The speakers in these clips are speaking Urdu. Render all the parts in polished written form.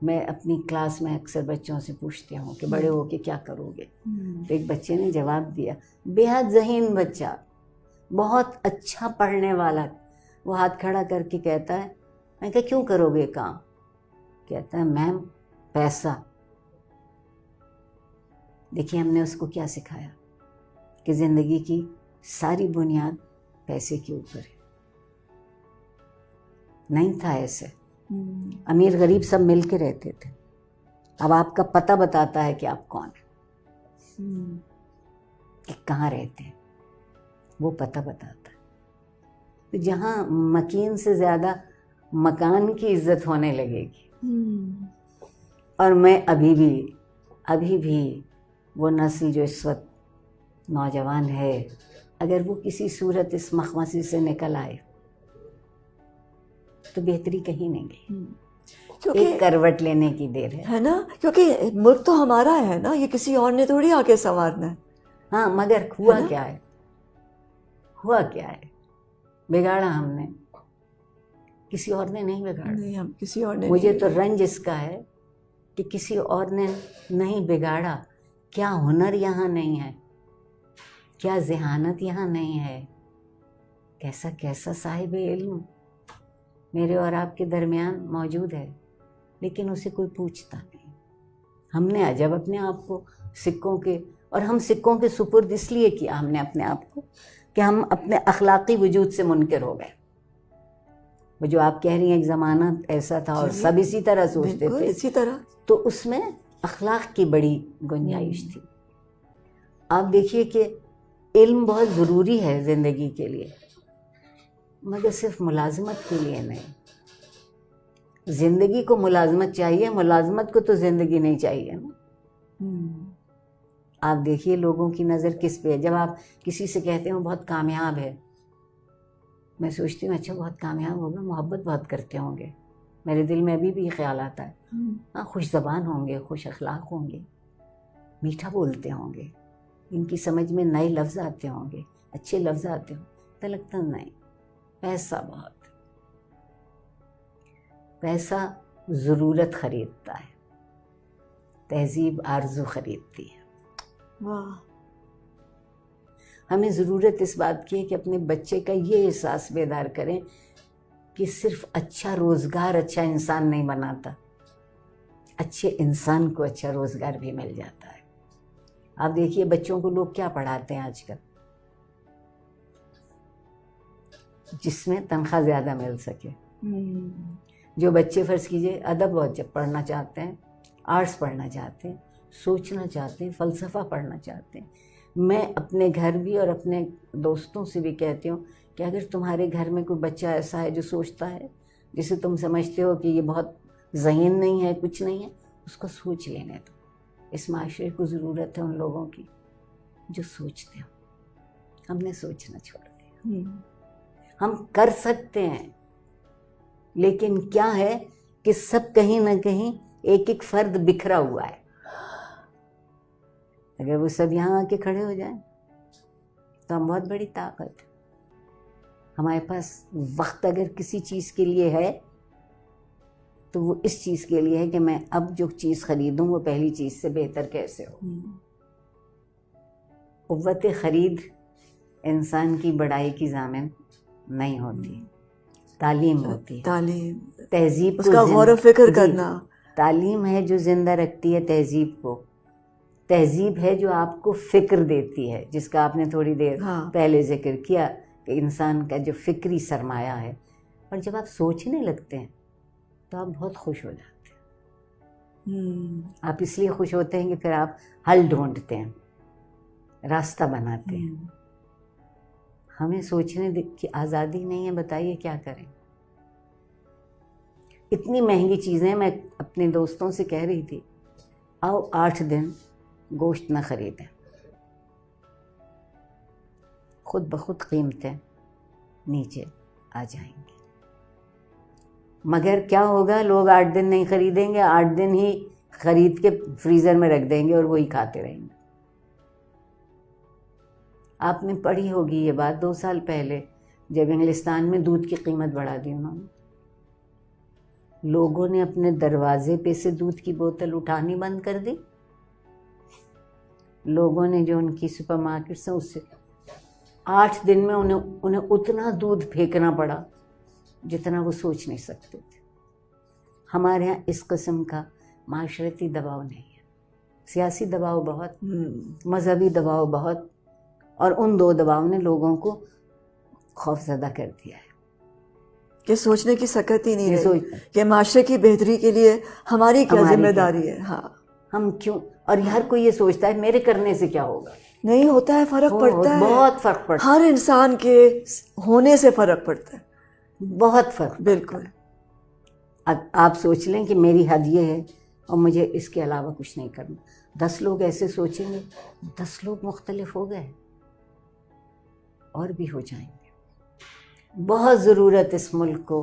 میں اپنی کلاس میں اکثر بچوں سے پوچھتی ہوں کہ بڑے ہو کے کیا کرو گے؟ تو ایک بچے نے جواب دیا، بے حد ذہین بچہ، بہت اچھا پڑھنے والا، وہ ہاتھ کھڑا کر کے کہتا ہے، میں کہا کیوں کرو گے کام؟ کہتا ہے میم پیسہ۔ دیکھیے ہم نے اس کو کیا سکھایا کہ زندگی کی ساری بنیاد پیسے کے اوپر ہے۔ نہیں تھا ایسے، امیر غریب سب مل کے رہتے تھے۔ اب آپ کا پتہ بتاتا ہے کہ آپ کون ہیں، کہ کہاں رہتے ہیں، وہ پتہ بتاتا ہے۔ تو جہاں مکین سے زیادہ مکان کی عزت ہونے لگے گی۔ اور میں ابھی بھی وہ نسل جو اس وقت نوجوان ہے، اگر وہ کسی صورت اس مخمصی سے نکل آئے تو بہتری کہیں نہیں گئی، ایک کروٹ لینے کی دیر ہے نا، کیونکہ ملک تو ہمارا ہے نا، یہ کسی اور نے تھوڑی آ کے سنوارنا ہے۔ ہاں مگر ہوا کیا ہے، بگاڑا ہم نے، کسی اور نے نہیں بگاڑا۔ نہیں، ہم کسی اور نے، مجھے تو رنج اس کا ہے کہ کسی اور نے نہیں بگاڑا۔ کیا ہنر یہاں نہیں ہے، کیا ذہانت یہاں نہیں ہے، کیسا صاحب علم میرے اور آپ کے درمیان موجود ہے، لیکن اسے کوئی پوچھتا نہیں۔ ہم نے عجب اپنے آپ کو سکوں کے، اور ہم سکوں کے سپرد اس لیے کیا ہم نے اپنے آپ کو کہ ہم اپنے اخلاقی وجود سے منکر ہو گئے۔ وہ جو آپ کہہ رہی ہیں ایک زمانہ ایسا تھا اور سب اسی طرح سوچتے تھے، اسی طرح، تو اس میں اخلاق کی بڑی گنجائش تھی۔ آپ دیکھیے کہ علم بہت ضروری ہے زندگی کے لیے، مگر صرف ملازمت کے لیے نہیں۔ زندگی کو ملازمت چاہیے، ملازمت کو تو زندگی نہیں چاہیے نا۔ آپ دیکھیے لوگوں کی نظر کس پہ ہے۔ جب آپ کسی سے کہتے ہیں وہ بہت کامیاب ہے، میں سوچتی ہوں اچھا بہت کامیاب ہوگا، محبت بہت کرتے ہوں گے، میرے دل میں ابھی بھی یہ خیال آتا ہے۔ ہاں خوش زبان ہوں گے، خوش اخلاق ہوں گے، میٹھا بولتے ہوں گے، ان کی سمجھ میں نئے لفظ آتے ہوں گے، اچھے لفظ آتے ہوں، تو لگتا نہیں پیسہ بہت، پیسہ ضرورت خریدتا ہے، تہذیب آرزو خریدتی ہے۔ واہ، ہمیں ضرورت اس بات کی ہے کہ اپنے بچے کا یہ احساس بیدار کریں کہ صرف اچھا روزگار اچھا انسان نہیں بناتا، اچھے انسان کو اچھا روزگار بھی مل جاتا ہے۔ آپ دیکھیے بچوں کو لوگ کیا پڑھاتے ہیں آج کل، جس میں تنخواہ زیادہ مل سکے۔ جو بچے فرض کیجئے ادب بہت جب پڑھنا چاہتے ہیں، آرٹس پڑھنا چاہتے ہیں، سوچنا چاہتے ہیں، فلسفہ پڑھنا چاہتے ہیں، میں اپنے گھر بھی اور اپنے دوستوں سے بھی کہتی ہوں کہ اگر تمہارے گھر میں کوئی بچہ ایسا ہے جو سوچتا ہے، جسے تم سمجھتے ہو کہ یہ بہت ذہین نہیں ہے، کچھ نہیں ہے، اس کو سوچ لینے دو۔ اس معاشرے کو ضرورت ہے ان لوگوں کی جو سوچتے ہوں۔ ہم نے سوچنا چھوڑ دیا۔ ہم کر سکتے ہیں، لیکن کیا ہے کہ سب کہیں نہ کہیں ایک ایک فرد بکھرا ہوا ہے۔ اگر وہ سب یہاں آ کے کھڑے ہو جائیں تو ہم بہت بڑی طاقت ہے۔ ہمارے پاس وقت اگر کسی چیز کے لیے ہے تو وہ اس چیز کے لیے ہے کہ میں اب جو چیز خریدوں وہ پہلی چیز سے بہتر کیسے ہو۔ قوت خرید انسان کی بڑائی کی ضامن نہیں ہوتی، تعلیم ہوتی ہے، تعلیم، تہذیب اس کا غور و فکر کرنا۔ تعلیم ہے جو زندہ رکھتی ہے تہذیب کو، تہذیب ہے جو آپ کو فکر دیتی ہے، جس کا آپ نے تھوڑی دیر پہلے ذکر کیا کہ انسان کا جو فکری سرمایہ ہے۔ اور جب آپ سوچنے لگتے ہیں تو آپ بہت خوش ہو جاتے ہیں۔ آپ اس لیے خوش ہوتے ہیں کہ پھر آپ حل ڈھونڈتے ہیں، راستہ بناتے ہیں۔ ہمیں سوچنے کی آزادی نہیں ہے، بتائیے کیا کریں؟ اتنی مہنگی چیزیں، میں اپنے دوستوں سے کہہ رہی تھی آؤ 8 دن گوشت نہ خریدیں، خود بخود قیمتیں نیچے آ جائیں گی۔ مگر کیا ہوگا، لوگ 8 دن نہیں خریدیں گے، 8 دن ہی خرید کے فریزر میں رکھ دیں گے اور وہی کھاتے رہیں گے۔ آپ نے پڑھی ہوگی یہ بات 2 سال پہلے جب انگلستان میں دودھ کی قیمت بڑھا دی انہوں نے، لوگوں نے اپنے دروازے پہ سے دودھ کی بوتل اٹھانی بند کر دی. لوگوں نے جو ان کی سپر مارکیٹ سے اس سے 8 دن میں انہیں اتنا دودھ پھینکنا پڑا جتنا وہ سوچ نہیں سکتے تھے. ہمارے یہاں اس قسم کا معاشرتی دباؤ نہیں ہے. سیاسی دباؤ بہت، مذہبی دباؤ بہت، اور ان 2 دباؤ نے لوگوں کو خوف زدہ کر دیا ہے کہ سوچنے کی سکت ہی نہیں یہ رہی کہ معاشرے کی بہتری کے لیے ہماری کیا ذمہ داری ہے. ہاں ہم کیوں، اور ہر کوئی یہ سوچتا ہے میرے کرنے سے کیا ہوگا. نہیں ہوتا ہے، فرق پڑتا ہے، بہت فرق پڑتا ہے، ہر انسان کے ہونے سے فرق پڑتا ہے، بہت فرق. بالکل. اب آپ سوچ لیں کہ میری حد یہ ہے اور مجھے اس کے علاوہ کچھ نہیں کرنا. 10 لوگ ایسے سوچیں گے، 10 لوگ مختلف ہو گئے اور بھی ہو جائیں گے. بہت ضرورت اس ملک کو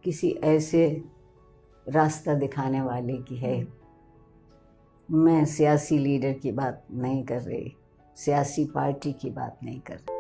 کسی ایسے راستہ دکھانے والے کی ہے. میں سیاسی لیڈر کی بات نہیں کر رہی، سیاسی پارٹی کی بات نہیں کر رہی.